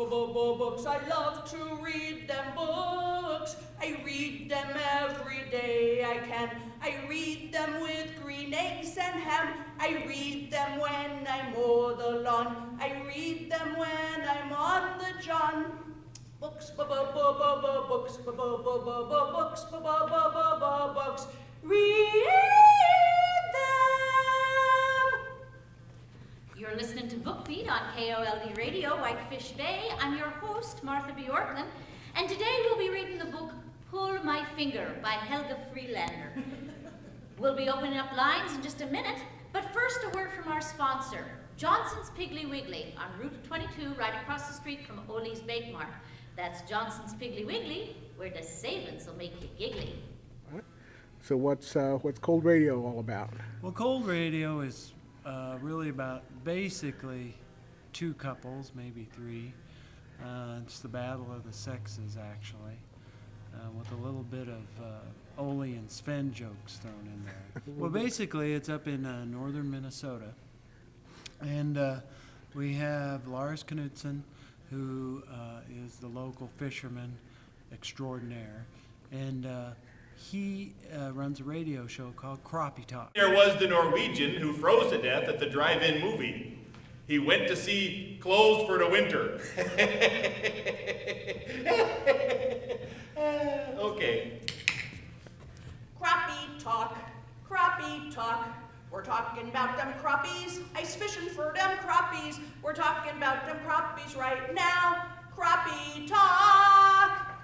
books. I love to read them books. I read them every day I can. I read them with green eggs and ham. I read them when I mow the lawn. I read them when I'm on the john. Books, books, books, books. Read them. You're listening to Bookbeat on KOLD Radio, Whitefish Bay. I'm your host, Martha Bjorklund, and today we'll be reading the book Pull My Finger by Helga Freelander. We'll be opening up lines in just a minute, but first a word from our sponsor, Johnson's Piggly Wiggly, on Route 22, right across the street from Ole's Bake Mart. That's Johnson's Piggly Wiggly, where the savings will make you giggly. So what's KOLD Radio all about? Well, KOLD Radio is really about basically two couples, maybe three. It's the battle of the sexes, actually, with a little bit of Ole and Sven jokes thrown in there. Well, basically, it's up in northern Minnesota, and we have Lars Knudsen, who is the local fisherman extraordinaire, and he runs a radio show called Crappie Talk. There was the Norwegian who froze to death at the drive-in movie. He went to see Clothes for the Winter. Okay. Crappie talk, crappie talk. We're talking about them crappies. Ice fishing for them crappies. We're talking about them crappies right now. Crappie talk.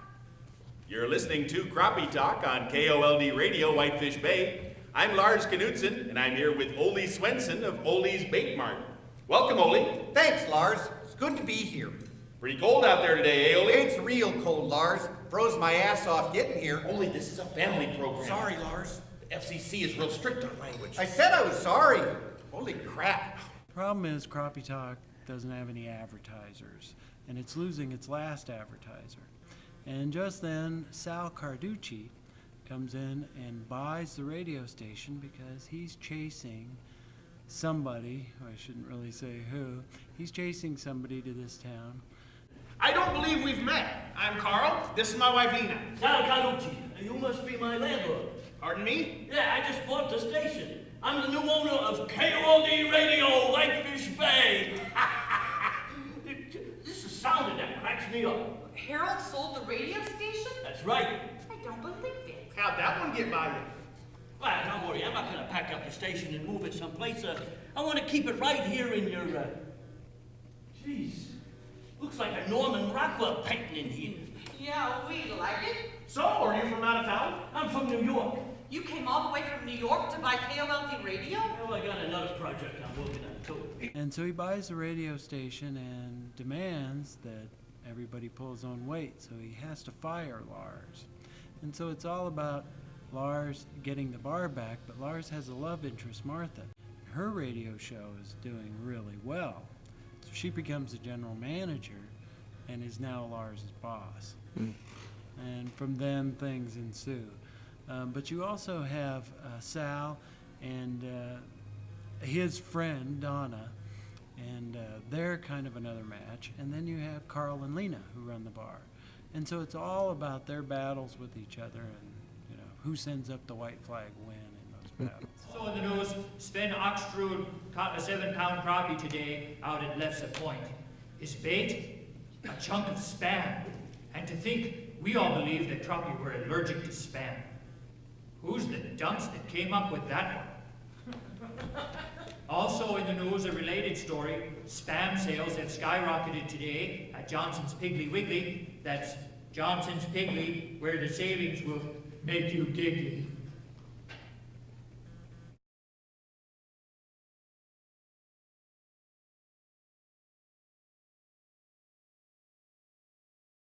You're listening to Crappie Talk on KOLD Radio, Whitefish Bay. I'm Lars Knudsen, and I'm here with Ole Swenson of Ole's Bake Mart. Welcome, Ole. Thanks, Lars. It's good to be here. Pretty cold out there today, eh, Ole? It's real cold, Lars. Froze my ass off getting here. Ole, this is a family program. Sorry, Lars. The FCC is real strict on language. I said I was sorry. Holy crap. Problem is, Crappie Talk doesn't have any advertisers, and it's losing its last advertiser. And just then, Sal Carducci comes in and buys the radio station because he's chasing somebody, I shouldn't really say who, he's chasing somebody to this town. I don't believe we've met. I'm Carl. This is my wife, Ina. Sal Carducci, you must be my landlord. Pardon me? Yeah, I just bought the station. I'm the new owner of KOLD Radio, Whitefish Bay. This is sound that cracks me up. Harold sold the radio station? That's right. I don't believe it. How'd that one get by you? Well, don't worry, I'm not going to pack up the station and move it someplace. I want to keep it right here in your... Jeez, looks like a Norman Rockwell painting in here. Yeah, we like it. So, are you from out of town? I'm from New York. You came all the way from New York to buy KOLD Radio? Well, I got another project I'm working on, too. And so he buys the radio station and demands that everybody pull his own weight, so he has to fire Lars. And so it's all about Lars getting the bar back, but Lars has a love interest, Martha. Her radio show is doing really well. So she becomes the general manager and is now Lars's boss. And from then, things ensue. But you also have Sal and his friend, Donna, and they're kind of another match. And then you have Carl and Lena, who run the bar. And so it's all about their battles with each other and, you know, who sends up the white flag win in those battles. So in the news, Sven Oxtrud caught a 7-pound crappie today out at Lefse Point. His bait? A chunk of Spam. And to think we all believed that crappie were allergic to Spam. Who's the dunce that came up with that one? Also in the news, a related story. Spam sales have skyrocketed today at Johnson's Piggly Wiggly. That's Johnson's Piggly, where the savings will make you giggly.